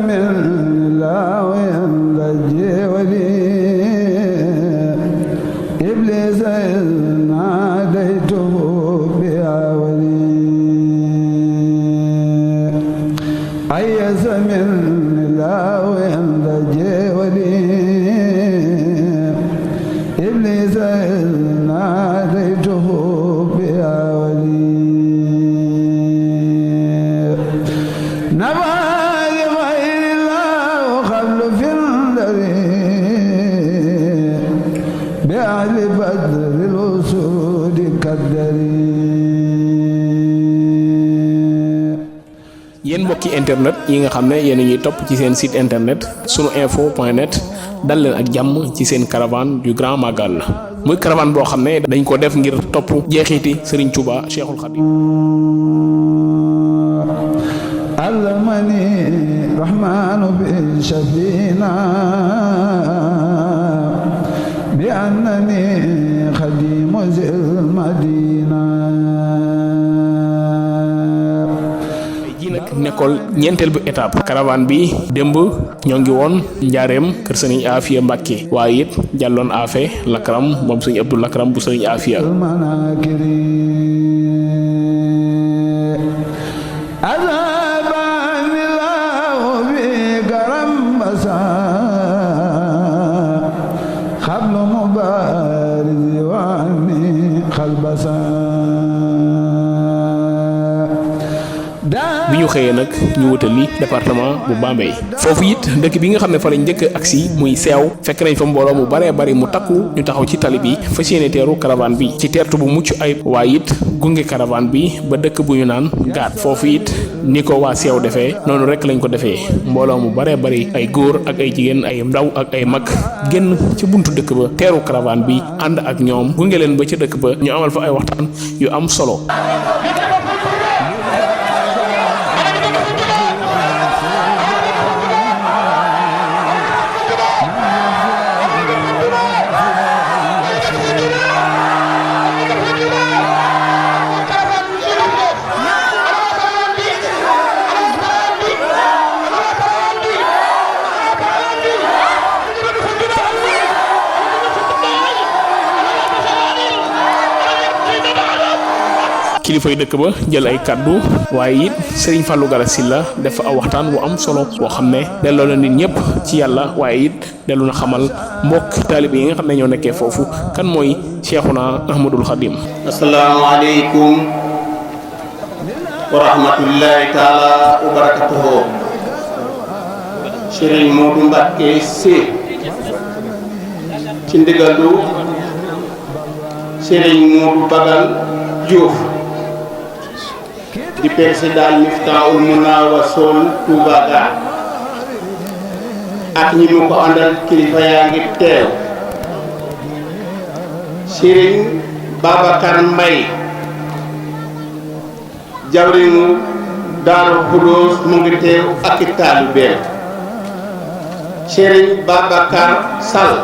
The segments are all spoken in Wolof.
من الله ينجي ولي إبليس إذ ناديته بيا ولي أيس من الله ينجي ولي إبليس إذ ناديته بيا ولي yéen mbokki internet yi nga xam ne yéen a ñuy topp ci seen site internet sunu info point net dal leen ak jàmm ci seen caravane du grand magal la muy caravane boo xam ne dañ ko def ngir topp jeexiti Serigne Touba Cheikhul Khadim allamani rahmanu bi shafina bi annani khadimu zil madina nekkool ñeenteel bu étape caravane bi démb ñoo ngi woon njaareem kër sëriñ Afia Mbàkke waaye it jàlloon Afe Lakram moom sëriñ Abdou Lakram bu sëriñ Afia bi ñu xëyee nag ñu wutali département bu Bambey foofu it dëkk bi nga xam ne fa lañ njëkk agsi muy seew fekk nañ fa mbooloo mu baree bari mu takku ñu taxaw ci tali bi fas yéene teeru caravane bi ci teertu bu mucc ayib waaye it gunge caravane bi ba dëkk bu ñu naan gaat foofu it ni ko waa seew defee noonu rek lañ ko defee mbooloo mu baree bari ay góor ak ay jigéen ay ndaw ak ay mag génn ci buntu dëkk ba teeru caravane bi ànd ak ñoom gunge leen ba ca dëkk ba ñu amal fa ay waxtaan yu am solo. kilifay dëkk ba jël ay kaddu waaye it Serigne Fallou Galass Sylla def aw waxtaan wu am solo boo xam ne delloo na nit ñëpp ci yàlla waaye it dellu na xamal mbokk taalibe yi nga xam ne ñoo nekkee foofu kan mooy Cheikhuna Ahmadul Khadim. asalaamaaleykum wa rahmatullahi taala wa barakatuhu. Serigne Modou Mbacké Sy ci ndigalu Serigne Modou Bagal Diouf di président Miftahoul Mouna Wassoul Touba Gare ak ñi mu ko àndal kilifa yaa ngi teew Serigne Babacar Mbaye jawriñu Daaru Xudoos mu ngi teew ak taalibeem Serigne Babacar Sall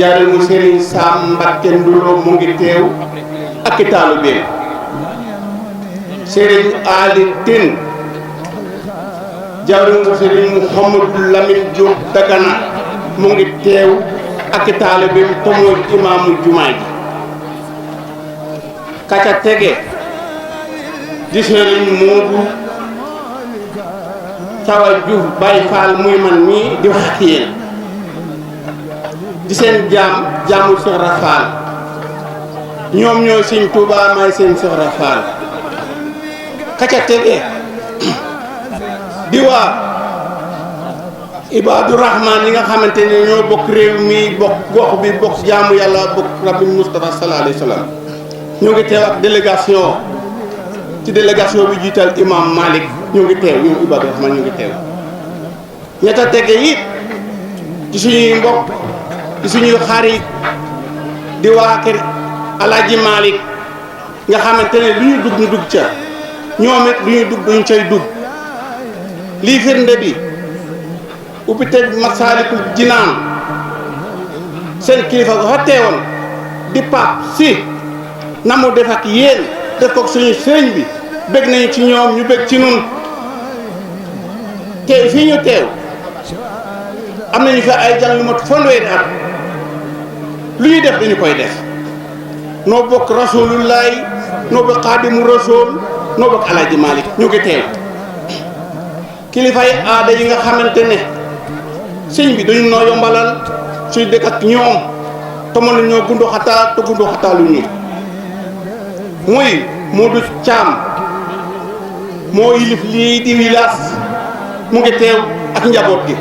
jawriñu Serigne Sam Mbacké Ndulo mu ngi teew ak taalibeem Serigne Ali Tine jawriñu Serigne Mouhamadou Lamine Diop Dagana mu ngi teew ak taalibeem te mooy imaamu jumaa ji kaca tege di Serigne Modou Tawa Diouf Baye Fall muy man mii di wax ak yéen di seen jaamu Cheikh Rafal ñoom ñoo Sëñ Touba may seen Cheikh Rafal kaca tege di waa Ibadu Rahman yi nga xamante ne ñoo bokk réew mi bokk gox bi bokk jaamu yàlla bokk rabbi Moustapha sallallahu alayhi wa sallam ñoo ngi teew ak délégation ci délégation bi jiital imam Malick ñoo ngi teew ñoom Ibadu Rahman ñu ngi teew ñetta tege it ci suñuy mbokk ci suñuy xarit di waa kër Alaaji Malick nga xamante ne lu ñu dugg ñu dugg ca ñoom it lu ñu dugg duñ cay dugg lii firnde bi ubbi teg Masaalikul Jinaan seen kilifa ko fa teewoon di Pape Sy na mu def ak yéen def ko suñu sëriñ bi bëgg nañu ci ñoom ñu bëgg ci nun teew fii ñu teew am nañu fi ay jàng lu mat fanweeri at lu ñuy def dañu koy def noo bokk rasulullahi noo bokk xaadimu rasul noo bokk alaaji Malick ñu ngi teew kilifa yi aada yi nga xamante ne sëñ bi dañu noo yombalal suy dëkk ak ñoom te mën nañoo gundu xataa te gundu xataalu ñu muy Modou Thiam moo yilif lii di village mu ngi teew ak njaboot gi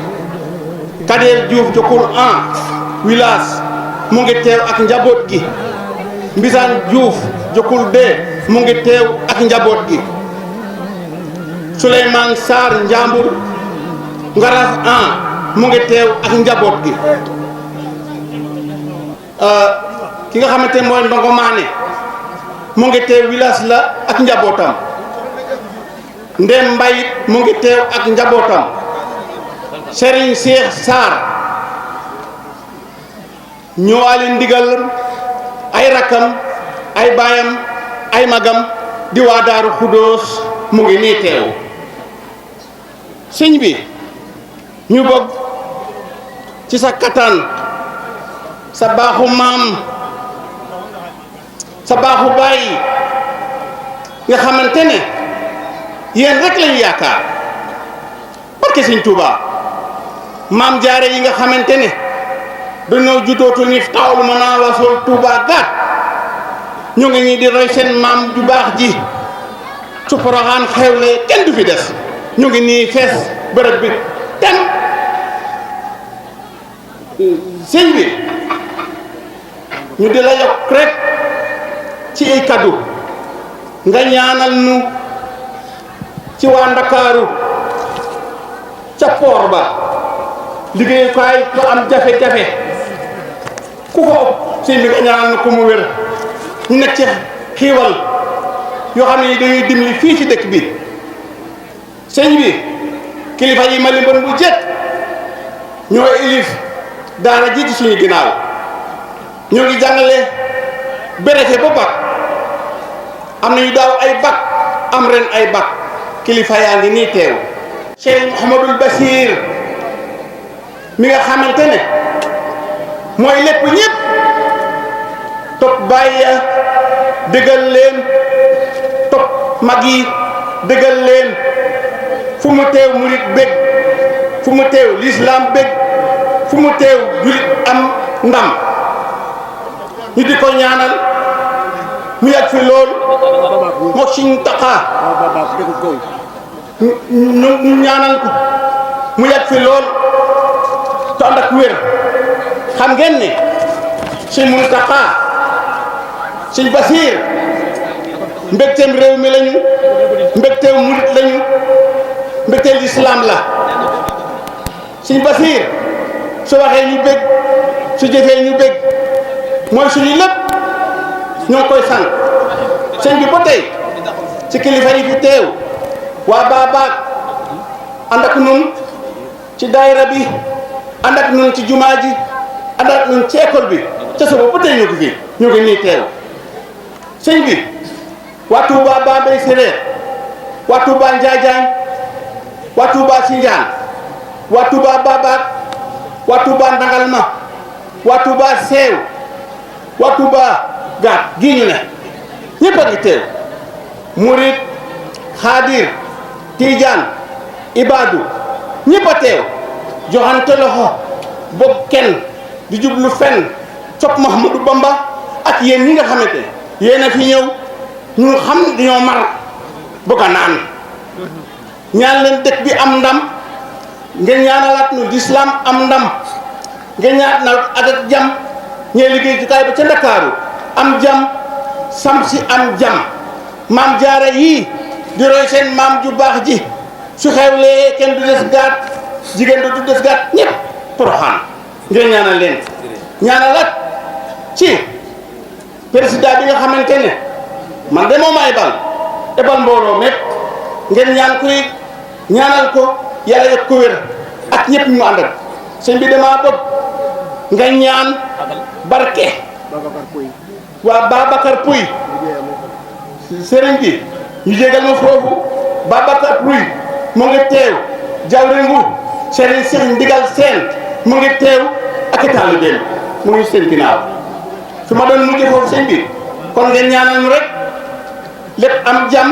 Kader Diouf Jokkul 1 village mu ngi teew ak njaboot gi Mbisaan Diouf Jokkul 2 mu ngi teew ak njaboot gi Souleymane Sarr Njambur Ngaras 1 mu ngi teew ak njaboot gi ki nga xamante mooy Ndongo Maane mu ngi teew village la ak njabootam Ndem Mbayit mu ngi teew ak njabootam Serigne Cheikh Sarr ñëwaale ndigal ay rakam ay baayam ay magam di waa Daaru Xudóos mu ngi nii teew sëñ bi ñu bëgg ci sa kattan sa baaxu maam sa baaxu baay nga xamante ne yéen rek lañu yaakaar barke sëñ Tuuba maam jaare yi nga xamante ne dañoo juddootu ni taawlu mën naa wasool Tuuba gaat ñu ngi ñi di roy seen maam ju baax ji su Poroxaan xewle kenn du fi des ñu ngi nii fees bërëb bi tem sëñ bi ñu di la yokk rek ci ay kaddu nga ñaanal nu ci waa Ndakaaru ca poor ba liggéeyukaay ko am jafe-jafe ku ko sëñ bi nga ñaanal na ko mu wér ñu nekk ci xiiwal yoo xam ne dañuy dimbali fii ci dëkk bi sëñ bi kilifa yi ma limban bu jët ñoo ilif daara ji ci suñu ginnaaw ñoo ngi jàngale béréte ba bac am nañu daaw ay bac am ren ay bac kilifa yaa ngi nii teew Cheikh Mouhamadul Basir mi nga xamante ne mooy lépp ñëpp topp bàyyi ya dëggal leen topp mag yi dëggal leen fu mu teew murit bég fu mu teew lislaam bég fu mu teew julit am ndam ñu di ko ñaanal mu yàgg fi loolu moo siñ taxaa ñu ñaanal ko mu yàgg fi lool te ànd ak wér xam ngeen ne Sëñ Muntaxa Sëñ Basiir mbégteem réew mi lañu mbégteem murit lañu mbégteem lislaam la Sëñ Basiir su waxee ñu bég su jëfee ñu bég mooy suñu lépp ñoo koy sant sëñ bi ba tey ci kilifa yi fi teew waa Baabaak ànd ak nun ci daayira bi ànd ak nun ci jumaa ji ànd ak nun ci école bi ca suba ba tey ñu ngi fi ñu ngi nii teew sëñ bi waa Touba Bambey Séréer waa Touba Njaajaan waa Touba Sinjaan waa Touba Baabaak waa Touba Ndangalma waa Touba Seew waa Touba Gaat gii ñu ne ñëpp a ngi teew murit xaadir tiijaan ibaadu ñëpp a teew joxante loxo boog kenn di jublu fenn copp Mouhamadou Bamba ak yéen ñi nga xamante yéen a fi ñëw ñu xam dañoo mar bëgg a naan ñaan leen dëkk bi am ndam ngeen ñaanalaat nu lislaam am ndam ngeen ñaan na ak jam ñee liggéey jukaay ba ca Ndakaaru am jam sam si am jam maam jaare yii di roy seen maam ju baax ji su xewlee kenn du des gaat jigéen du des gaat ñëpp Poroxaan ngeen ñaanal leen ñaanalaat ci président bi nga xamante ne man de moom a ebal mbooloo mépp ngeen ñaan koy ñaanal ko yàlla yëg ko wér ak ñëpp ñu ànd ak sëñ bi damaa bëgg nga ñaan barke waa Babacar Pouy sëriñ bi ñu jégal ma foofu Babacar Pouy mu ngi teew Jawre Nguur Serigne Cheikh Ndigal Sène mu ngi teew ak i taalibeem mu ngi seen ginnaaw fi ma doon mujj foofu sëñ bi kon ngeen ñaanal ñu rek lépp am jàmm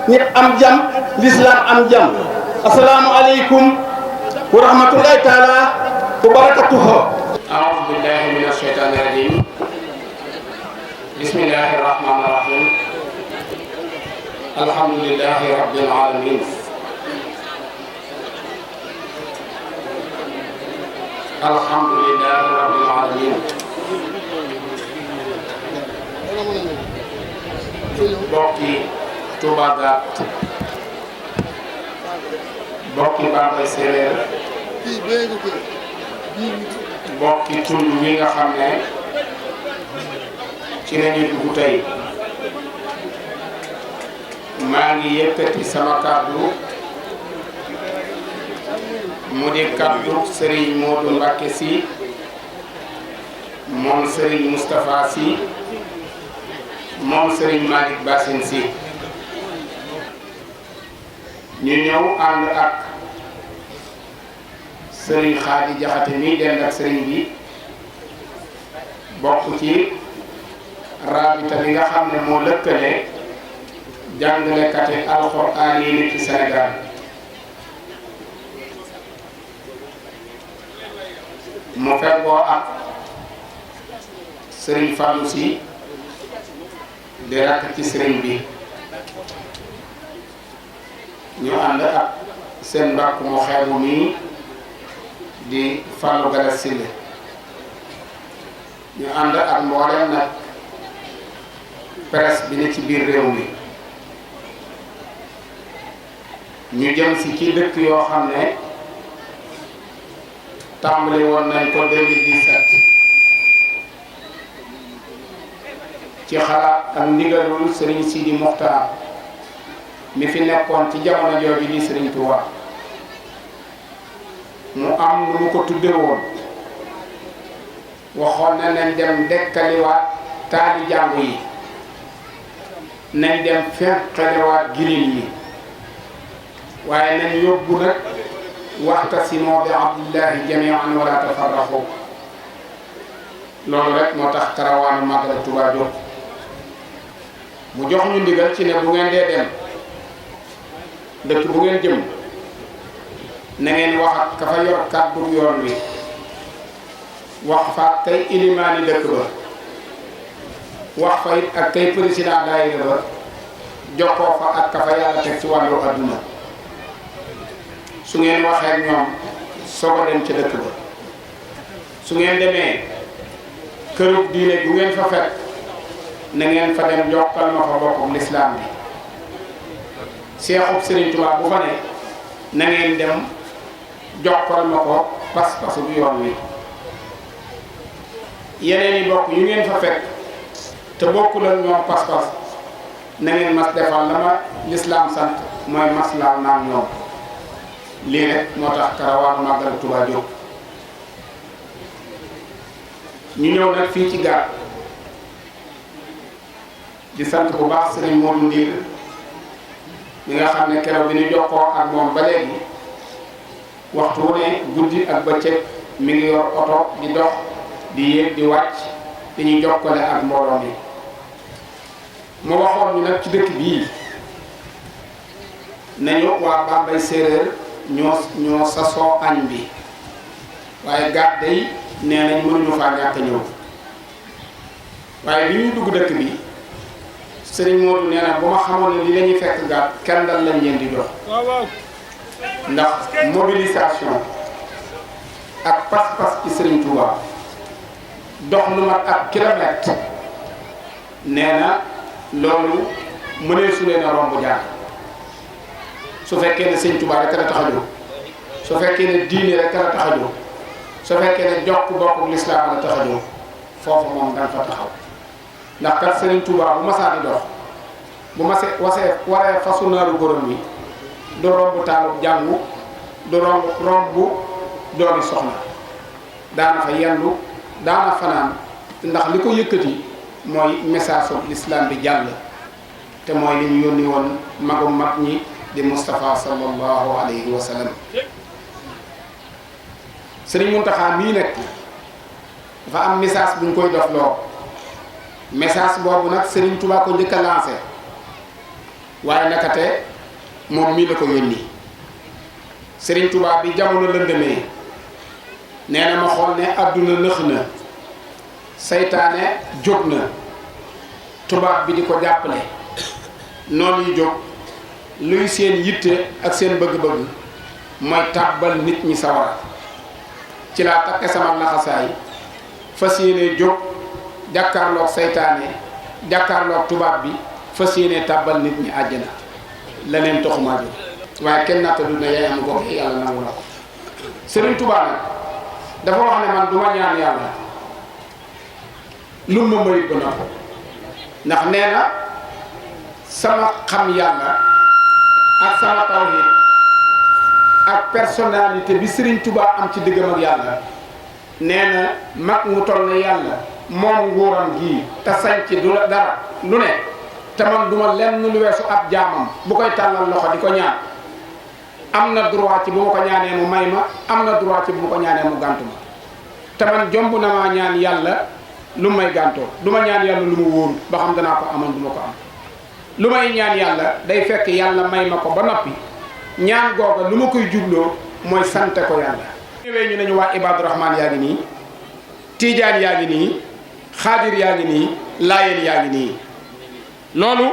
ñëpp am jàmm l'islam am jàmm asalaamu aleykum wa rahmatullahi taala wa barakatuhu. أعوذ بالله من الشيطان الرجيم بسم الله الرحمن الرحيم الحمد لله رب العالمين الحمد لله رب العالمين bokki Touba Gate bokki Bambey Séeréer bokki tund wi nga xam ne ci lañu dugg tey maa ngi yëkkati sama kàddu mu di kàddu Serigne Modou Mbacké Sy moom Serigne Moustapha Sy moom Serigne Malick Bassine Sy ñu ñëw ànd ak Serigne Khady Diakhaté mi dend ak Serigne bi bokk ci rabita bi nga xam ne moo lëkkale jàngalekati alxuraan yi nit ci Sénégal mu feggoo ak Serigne Fallou Sy di rakk ci Serigne bi ñu ànd ak seen mbàkk mu xeebu mi di Fallou Gala Sylla ñu ànd ak mboolem nag presse bi ne ci biir réew mi ñu jëm si ci dëkk yoo xam ne tàmbali woon nañ ko 2017 ci xalaat ak ndigalul Serigne Sidi Mokhtar mi fi nekkoon ci jamono jooju di Serigne Touba mu am lu mu ko tudde woon waxoon na nañ dem dekkaliwaat taali jàngu yi nañ dem fenqalewaat girin yi waaye nañ yóbbu nag waxtasimoo bi abdillahi jamian wala tafarraqu loolu rek moo tax karawaanu Màggal Touba jóg mu jox ñu ndigal ci ne bu ngeen dee dem dëkk bu ngeen jëm na ngeen wax ak ka fa yor kàddu yoon wi wax fa kay ilimaani dëkk ba wax fa it ak kay président daayira ba jokkoo fa ak ka fa yàlla teg ci wàllu adduna su ngeen waxee ak ñoom soog a dem ca dëkk ba su ngeen demee kërub diine bu ngeen fa fekk na ngeen fa dem jokkal ma fa bokkum lislaam bi seexub Serigne Touba bu fa ne na ngeen dem jokkal ma ko pas-pasu bu yoon wi yeneen yi bokk yu ngeen fa fekk te bokkul ak ñoom pas-pas na ngeen mas defal la ma lislaam sant mooy maslaaw naam ñoom lii rek moo tax karawaanu Màggal Touba jóg ñu ñëw nag fii ci Gate di sant bu baax Serigne Modou Ndir mi nga xam ne keroog bi ñu jokkoo ak moom ba léegi waxtu wu ne guddi ak bëccëg mi ngi yor oto di dox di yéeg di wàcc di ñu jokkale ak mbooloo mi mu waxoon ñu nag ci dëkk bii nañu waa Bambey Séeréer ñoo sasoo añ bi waaye Gate day nee nañ mënuñu faa ñàkk ñëw waaye bi ñuy dugg dëkk bi Serigne Modou nee na bu ma xamoon ne li la ñuy fekk Gate kenn dal lañ leen di dox ndax mobilisation ak pas-pas ci Serigne Touba dox lu mat ak kilomètre nee na loolu mënee su leen a romb jaar su fekkee ne Serigne Touba rek la tax a jóg su fekkee ne diine rek la tax a jóg su fekkee ne jokk bokk lislaam la tax a jóg foofu moom danga fa taxaw ndax kat Serigne Touba bu masaa di dox bu masee waree fasu naaru gorom yi du romb taalub jàngu du romb doomi soxna daana fa yendu daana fanaan ndax li ko yëkkati mooy message u l'islam bi jàll te mooy li ñu yónni woon magum mag ñi di Moustapha sallallahu alayhi wa sallam Sëriñ Muntaxa mii nag dafa am message bu ñu koy dof loo message boobu nag Sëriñ Tuubaa ko njëkk a lancé waaye nakate moom mii la ko yónni Sëriñ Tuubaa bi jamono lëndëmee nee na ma xool ne adduna nëx na saytaane jóg na tubaab bi di ko jàppale noonu yi jóg luy seen yitte ak seen bëgg-bëgg mooy tàbbal nit ñi sawara ci laa takke sama laxasaay fas yéene jóg jàkkaarloog saytaane jàkkaarloog tubaab bi fas yéene tàbbal nit ñi àjjana leneen taxumaa jóg waaye kenn natta du ne yaay am gox yàlla nangu na ko Sëriñ Tuubaa nag dafa wax ne man du ma ñaan yàlla lu ma mayit ba nopp ndax nee na sama xam yàlla ak sama tawhid ak personnalité bi Sëriñ Tuubaa am ci diggam ak yàlla nee na mag mu toll ne yàlla moom nguuram gii te sañ ci du la dara lu ne te man duma lenn lu weesu ab jaamam bu koy tàllal loxo di ko ñaan am na droit ci bu ma ko ñaanee mu may ma am na droit ci bu ma ko ñaanee mu gàntu ma te man jomb na maa ñaan yàlla lu may gàntoo du ma ñaan yàlla lu mu wóoru ba xam danaa ko amoon du ma ko am lu may ñaan yàlla day fekk yàlla may ma ko ba noppi ñaan googa lu ma koy jubloo mooy sante ko yàlla ñëwee ñu nañu waa Ibaadu Rahmaan yaa ngi nii Tiijaan yaa ngi nii Xaadir yaa ngi nii Laayeen yaa ngi nii loolu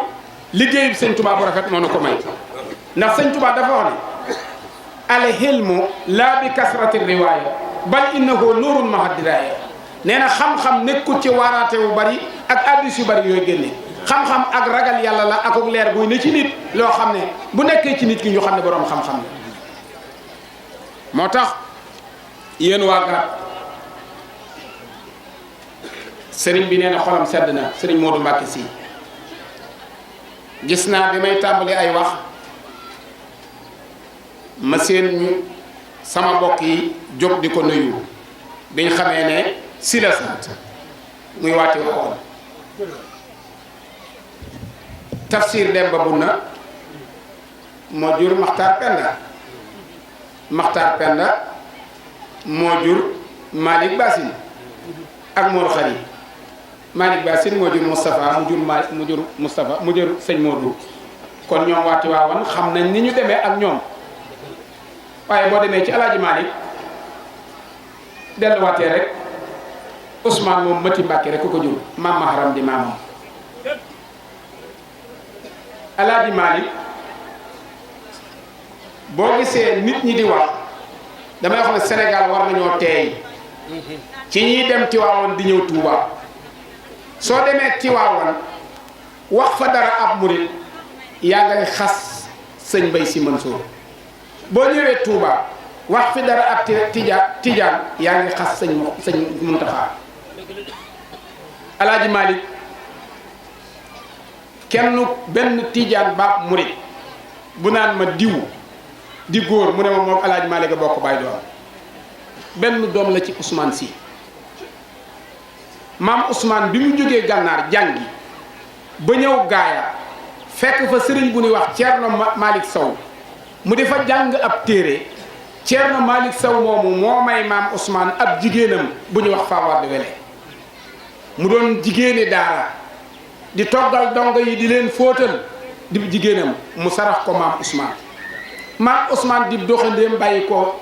liggéey bi Sëñ Tuubaa bu rafet moo na ko may ndax Sëñ Tuubaa dafa wax ne al hilmu laa bi kasrati riwaaya bal innahu nuurun ma'a diraaya nee na xam-xam nekkul ci waaraate wu bari ak addis yu bari yooyu génne xam-xam ak ragal yàlla la akuk leer buy ne ci nit loo xam ne bu nekkee ci nit ki ñu xam ne boroom xam-xam la moo tax yéen waa Gaat sëriñ bi nee na xolam sedd na sëriñ Modou Mbacke si gis naa bi may tàmbali ay wax ma seen ñu sama mbokk yi jóg di ko nuyu biñ xamee ne si la sant muy waati waxoon Tafsir Demba Bunna moo jur Maxtaar Penda Maxtaar Penda moo jur Malick Bassine ak Mor Khari Malick Bassine moo jur Moustapha mu jur Moustapha mu jur sëñ Modou kon ñoom waati waawan xam nañ ni ñu demee ak ñoom waaye boo demee ci Alaaji Malick delluwaatee rek Ousmane moom Mati Mbàkke rek ku ko jur maam Maharam di maamam Alaaji Malick boo gisee nit ñi di wax damay wax ne Sénégal war nañoo teey ci ñiy dem Tiwaawan di ñëw Touba soo demee Tiwaawan wax fa dara ab murit yaa ngay xas sëñ Mbay Si Mansour boo ñëwee Touba wax fi dara ab tijaan yaa ngi xas sëñ Muntaxa Alaaji Malick kenn benn tijaan baab murit bu naan ma diw di góor mu ne ma moom Alaaji Malick a bokk baay doom benn doom la ci Ousmane Sy maam Ousmane bi mu jógee gànnaar jàngi ba ñëw gaaya fekk fa sëriñ bu ñuy wax Ceerno Malick Sow mu di fa jàng ab téere Ceerno Malick Sow moomu moo may maam Ousmane ab jigéenam bu ñuy wax Fawade Wele mu doon jigéeni daara di toggal dongo yi di leen fóotal di jigéenam mu sarax ko maam Ousmane di doxandéem bàyyi ko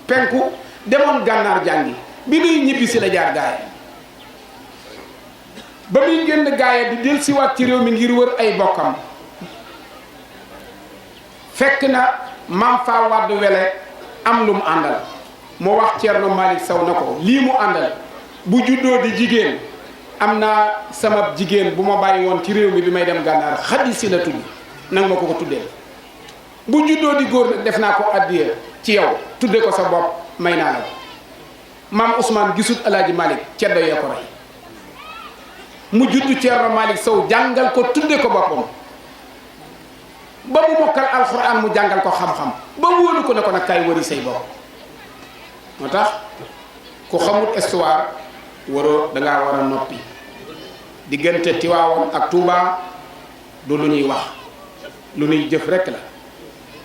penku demoon gànnaar jàngi bi muy ñibbi si la jaar gaaya ba muy génn gaaya di del siwaat ci réew mi ngir wër ay bokkam fekk na maam Fawade Wele am lu mu àndal moo wax Ceerno Malick Sow na ko lii mu àndal bu juddoo di jigéen am naa sama jigéen bu ma bàyyi woon ci réew mi bi may dem gànnaar Xadi Si la tudd nanga ma ko tuddee bu juddoo di góor nag def naa ko addiya ci yow tudde ko sa bopp may naa la ko maam Ousmane gisut Alaaji Malick ceddo yee ko rey mu juddu Ceerno Malick Sow jàngal ko tudde ko boppam ba mu mokkal alxuraan mu jàngal ko xam-xam ba mu wóolu ko ne ko nag kay wëri say bopp moo tax ku xamut histoire waroo dangaa war a noppi diggante Tiwaawoon ak Touba du lu ñuy wax lu ñuy jëf rekk la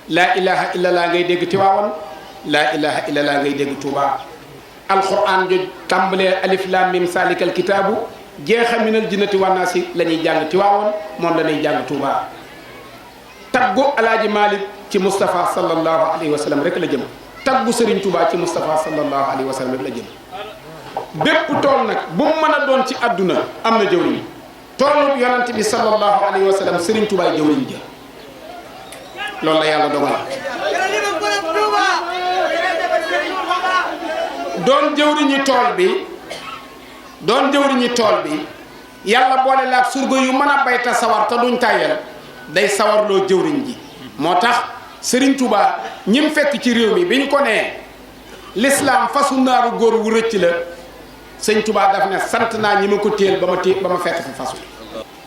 laa ilaha illallah ngay dégg Tiwaawoon laa ilaha illallah ngay dégg Touba alquran joj tàmbalee alif lam mim salikal kitaabu jeexa minal jinnati wannaasi la ñuy jàng Tiwaawoon moom la ñuy jàng Touba. taggu alaaji Malik ci Moustapha sallallahu alayhi wa sallam rek la jëm taggu Serigne Touba ci Moustapha sallallahu alayhi wa sallam rek la jëm. bépp tool nag bu mu mën a doon ci àdduna am na jëwriñ toolu yonante bi sallallahu alayhi wa sallam Serigne Touba jëwriñ ja loolu la yàlla dogal. doon jëwriñi tool bi yàlla boole la ak surga yu mën a bay te sawar te duñ tàyyal day sawarloo jëwriñ ji moo tax Serigne Touba ñim fekk ci réew mi bi ñu ko nee l'islam fasu naaru góor wu rëcc la sëñ Touba daf ne sant naa ñi ma ko téel ba ma fekk fi fasu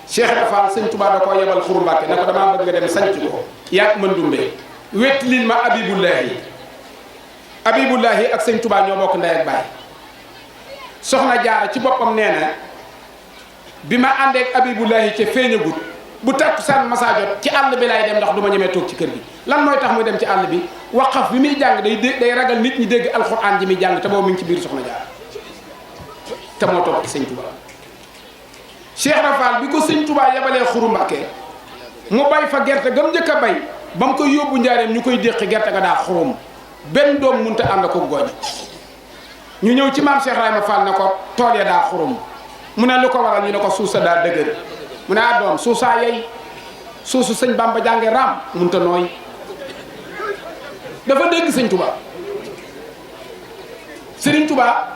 Cheikh Rafal sëñ Touba da koo yebal Xuru Mbàkke ne ko damaa bëgg nga dem sanc ko yaag mën dumbe wet lil ma Abibullahi ak sëñ Touba ñoo bokk ndey ak baay soxna Jaara ci boppam nee na bi ma àndeek Abibullahi ca feeñagut bu takkusaan masaa jot ci àll bi lay dem ndax du ma ñemee toog ci kër gi lan mooy tax muy dem ci àll bi waqaf bi muy jàng day ragal nit ñi dégg alxuraan ji muy jàng te boobu mi ngi ci biir soxna Jaara te moo toog ci sëñ Touba. Cheikh Rafal bi ko sëñ Touba yebalee Xuru Mbàkke mu bay fa gerte gam njëkk a bay ba mu koy yóbbu njaareem ñu koy déqi gerte ga daa xurum benn doom mënut a ànd ko gooñ ñu ñëw ci maam Cheikh Rahima Fall ne ko tool ya daa xurum mu ne lu ko waral ñu ne ko suuf sa daa dëgër mu ne doom suuf saa yey suusu sëñ Bamba jànge raam mënut a nooy dafa dégg sëñ Touba. Sëriñ Touba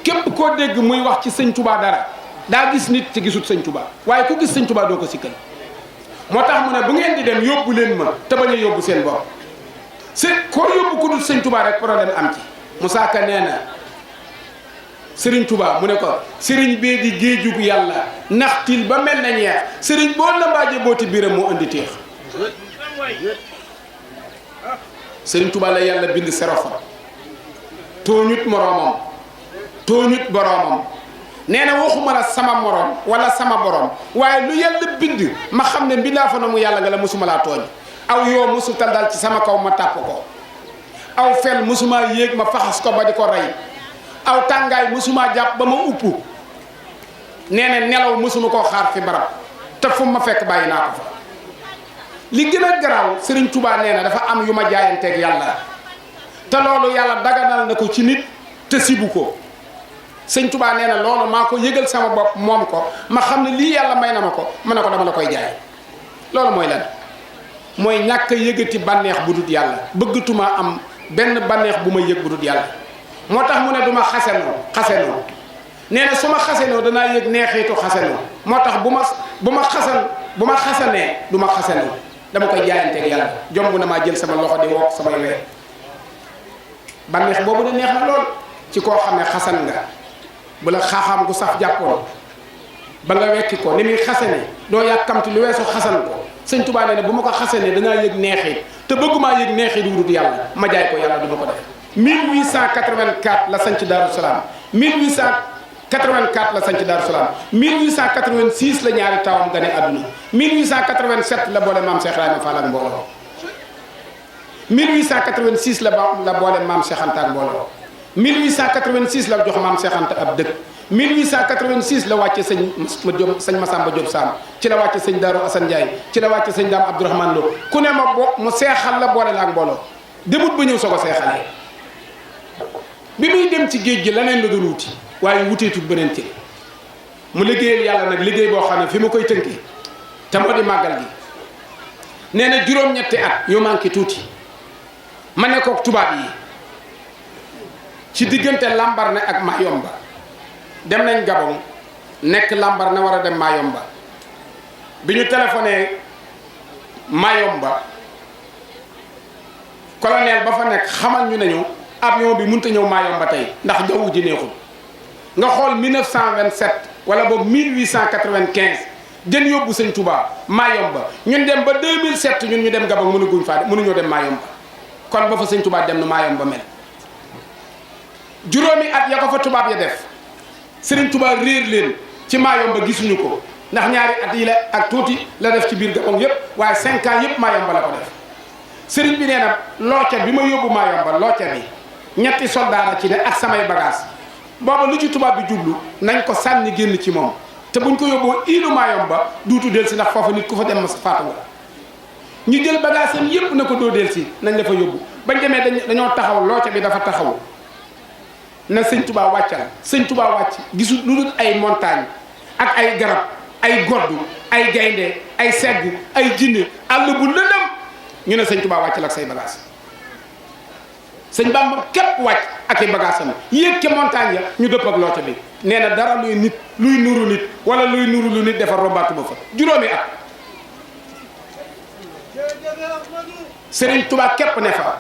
képp koo dégg muy wax ci sëñ Touba dara daa gis nit ci gisut sëñ Touba waaye ku gis sëñ Touba doo ko sikkal moo tax mu ne bu ngeen di dem yóbbu leen ma te bañ a yóbbu seen bopp koo yóbbu ku dul sëñ Touba rek problème am ci. Moussa Ka nee na Sëriñ Touba mu ne ko sëriñ bee di géejug yàlla naxtil ba mel na ñeex sëriñ boo la mbaaje booti biiram moo indi téex Sëriñ Touba la yàlla bind serofa tooñut moroomam tooñut boroomam nee na waxuma la sama moroom wala sama borom waaye lu yàlla bind ma xam ne mbindaa fa na mu yàlla nga la mosuma laa tooñ aw yoo mosu tal dal ci sama kaw ma tàpp ko aw fel mosuma yéeg ma faxas ko ba di ko rey aw tàngaay mosuma jàpp ba ma upp nee na nelaw mosuma koo xaar fi barab te fu ma fekk bàyyi naa ko fa li gën a garaaw Sëriñ Touba nee na dafa am yu ma jaayanteeg yàlla te loolu yàlla daganal na ko ci nit te sibu ko Sëñ Touba nee na loolu maa ko yëgal sama bopp moom ko ma xam ne lii yàlla may na ma ko ma ne ko dama la koy jaay loolu mooy lan mooy ñàkk a yëgati bànneex bu dut yàlla bëggatuma am benn bànneex bu ma yëg bu dut yàlla moo tax mu ne du ma xasenoo nee na su ma xasenoo danaa yëg neexiitu xasenoo moo tax bu ma xasanee du ma xasenoo dama koy jaayanteeg yàlla jomb na maa jël sama loxo di wokk samay weer bànneex boobu de neex na lool ci koo xam ne xasan nga bu la xaaxaam gu saf jàppoon ba nga wekki ko ni muy xasane doo yàkkamti lu weesu xasan ko Sëñ Touba nee na bu ma ko xasanee danaa yëg neexit te bëggumaa yëg neexit wurut yàlla ma jaay ko yàlla du ma ko def 1884 la sanc Daaru Salaam 1884 la sanc Daaru Salaam 1886 la ñaari tawam gane àdduna 1887 la boole maam Cheikh Rahima Fall ak mbooloo 1886 la boole maam Cheikh Anta ak mbooloo 1886 la jox maam Cheikh Anta ab dëkk 1886 la wàcce sëñ Massamba Diop Sam ci la wàcce sëñ Darou Assane Ndiaye ci la wàcce sëñ Dame Abdourahmane Lo ku ne ma mu seexal la boole la ak mbooloo demut ba ñëw soo ko seexalee bi muy dem ci géej gi leneen la doon wuti waaye wuteetut beneen ci mu liggéeyal yàlla nag liggéey boo xam ne fi ma koy tënkee te moo di màggal gi nee na juróom-ñetti at yu manqué tuuti ma ne ko tubaab yi ci diggante Lambaréné ak Mayomba dem nañ Gabon nekk Lambaréné war a dem Mayomba bi ñu téléphoné Mayomba colonel ba fa nekk xamal ñu nañu avion bi mënut a ñëw Mayomba tey ndax jaww ji neexul nga xool 1927 wala boog 1895 jën yóbbu sëñ Touba Mayomba ñun dem ba 2007 ñun ñu dem Gabon mënuñoo dem Mayomba kon ba fa sëñ Touba dem nu Mayomba mel juróomi at ya ko fa tubaab ya def Sëriñ Touba réer leen ci Mayomba gisuñu ko ndax ñaari at yi la ak tuuti la def ci biir Gabon yépp waaye 5 ans yépp Mayomba la ko def sëriñ bi nee na looca bi ma yóbbu Mayomba looca bi ñetti soldaara ci ne ak samay bagage booba lu ci tubaab bi jublu nañ ko sànni génn ci moom te buñ ko yóbboo iilu Mayomba duutu del si ndax foofu nit ku fa dem ma sa faatu nga ñu jël bagage am yépp na ko doo del si nañ la fa yóbbu bañ demee dañoo taxaw looca bi dafa taxaw na sëñ Touba wàccal sëñ Touba wàcc gisul lu dul ay montagne ak ay garab ay goddu ay gaynde ay segg ay jinne àll bu lëndëm ñu ne sëñ Touba wàccal ak say bagage sëñ Bamba képp wàcc ak i bagage am yéeg ca montagne ya ñu dëpp ak looca bi nee na dara luy nit luy nuru nit wala luy nuru lu nit defar rombaatu ba fa juróomi at sëriñ Touba képp ne fa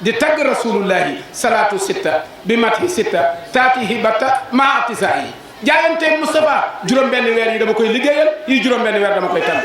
di tagg rasulullahi salatu sitta bi mati sitta taatihi batta maa atisaa yi jaayante Moustapha juróom benn weer yi dama koy liggéeyal yi juróom benn weer dama koy tànn